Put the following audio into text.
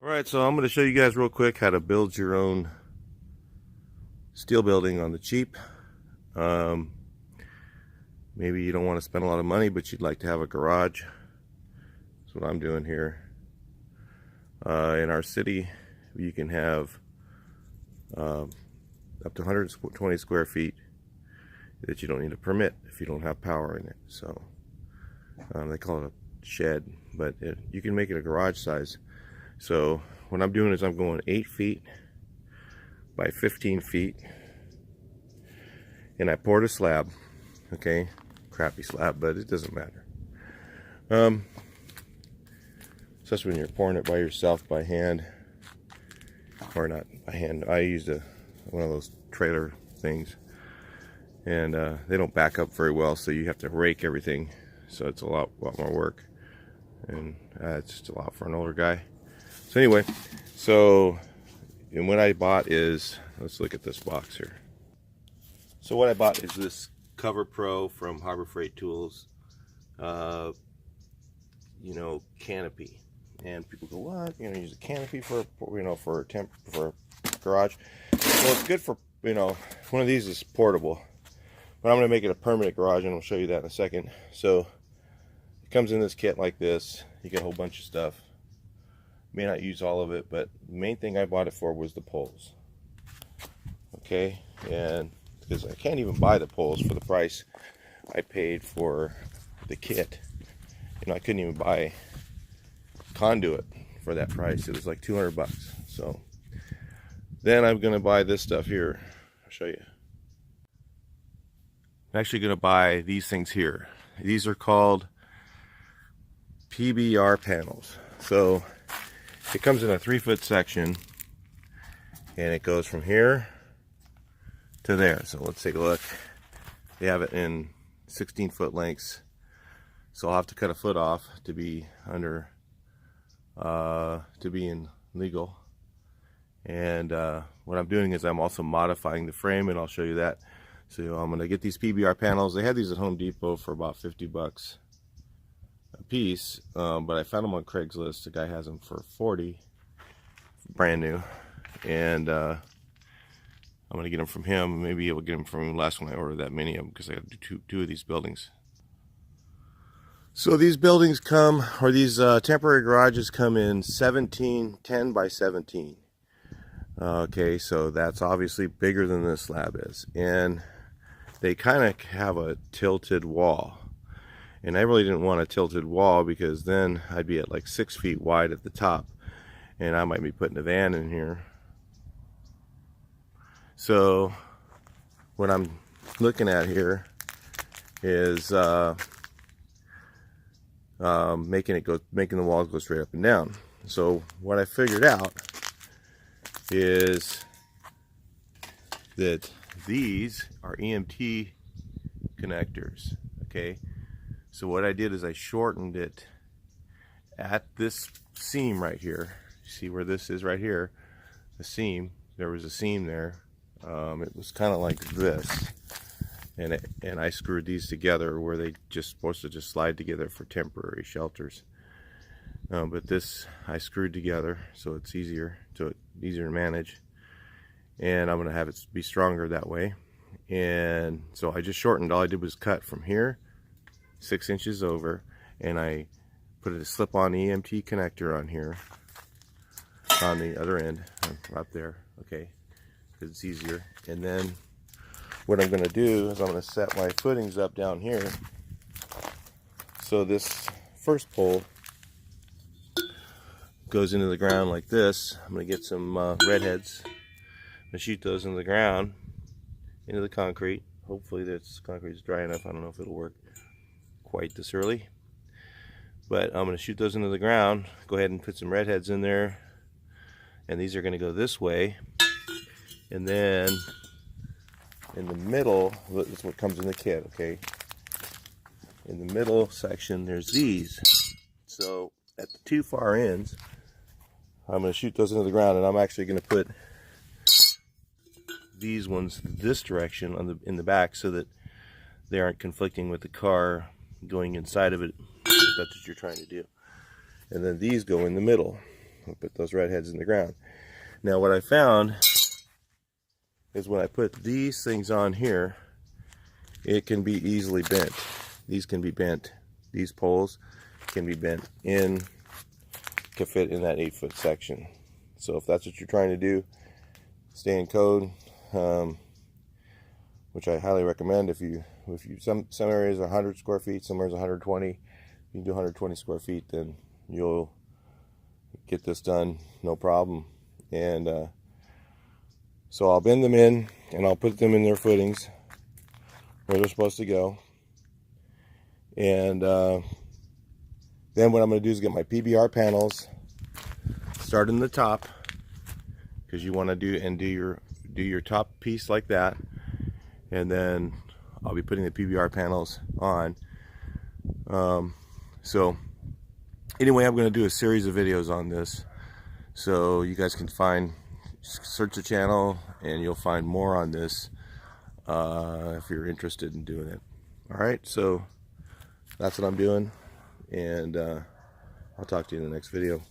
Alright, so I'm going to show you guys real quick how to build your own steel building on the cheap. Maybe you don't want to spend a lot of money, but you'd like to have a garage. That's what I'm doing here. In our city, you can have up to 120 square feet that you don't need a permit if you don't have power in it. So they call it a shed, but you can make it a garage size. So what I'm doing is I'm going 8 feet by 15 feet, and I poured a slab. Okay, crappy slab, but it doesn't matter. Especially when you're pouring it by yourself by hand, or not by hand. I used one of those trailer things, and they don't back up very well, so you have to rake everything. So it's a lot more work, and it's just a lot for an older guy. So anyway, and what I bought is, let's look at this box here. So what I bought is this Cover Pro from Harbor Freight Tools, canopy. And people go, what? You're gonna use a canopy for a garage? Well, it's good for, one of these is portable, but I'm gonna make it a permanent garage, and I'll show you that in a second. So it comes in this kit like this. You get a whole bunch of stuff. May not use all of it, but the main thing I bought it for was the poles. Okay, and because I can't even buy the poles for the price I paid for the kit. I couldn't even buy conduit for that price. It was like 200 bucks. So then I'm gonna buy this stuff here. I'll show you. I'm actually gonna buy these things here. These are called PBR panels. So it comes in a 3-foot section, and it goes from here to there. So let's take a look. They have it in 16-foot lengths. So I'll have to cut a foot off to be under, to be in legal. And what I'm doing is I'm also modifying the frame, and I'll show you that. So I'm gonna get these PBR panels. They had these at Home Depot for about 50 bucks a piece, but I found them on Craigslist. The guy has them for 40, brand new, and I'm gonna get them from him. Maybe I'll get them from him last when I ordered that many of them, because I got to do two of these buildings. So these buildings come, or these temporary garages come in 10 by 17. Okay, so that's obviously bigger than this slab is, and they kind of have a tilted wall. And I really didn't want a tilted wall, because then I'd be at like 6 feet wide at the top, and I might be putting a van in here. So what I'm looking at here is making the walls go straight up and down. So what I figured out is that these are EMT connectors. Okay. So what I did is I shortened it at this seam right here. You see where this is right here? The seam. There was a seam there. It was kind of like this, and I screwed these together where they supposed to just slide together for temporary shelters. But this I screwed together so it's easier to manage, and I'm gonna have it be stronger that way. And so I just shortened. All I did was cut from here 6 inches over, and I put a slip-on EMT connector on here on the other end, right there. Okay, because it's easier. And then what I'm going to do is I'm going to set my footings up down here. So this first pole goes into the ground like this. I'm going to get some redheads. I'm going to shoot those into the ground, into the concrete. Hopefully this concrete is dry enough. I don't know if it'll work quite this early, but I'm going to shoot those into the ground. Go ahead and put some redheads in there, and these are going to go this way. And then in the middle, this is what comes in the kit. Okay, in the middle section there's these. So at the two far ends, I'm going to shoot those into the ground, and I'm actually going to put these ones this direction in the back, so that they aren't conflicting with the car going inside of it, if that's what you're trying to do. And then these go in the middle. I'll put those redheads in the ground. Now what I found is when I put these things on here, it can be easily bent. These can be bent. These poles can be bent in to fit in that 8-foot section. So if that's what you're trying to do, stay in code, which I highly recommend. If you some areas are 100 square feet, some areas 120. If you can do 120 square feet, then you'll get this done no problem. And so I'll bend them in and I'll put them in their footings where they're supposed to go. And then what I'm going to do is get my PBR panels, start in the top, because you want to do your top piece like that, and then I'll be putting the PBR panels on. So anyway, I'm going to do a series of videos on this, so you guys can search the channel and you'll find more on this if you're interested in doing it. Alright, so that's what I'm doing, and I'll talk to you in the next video.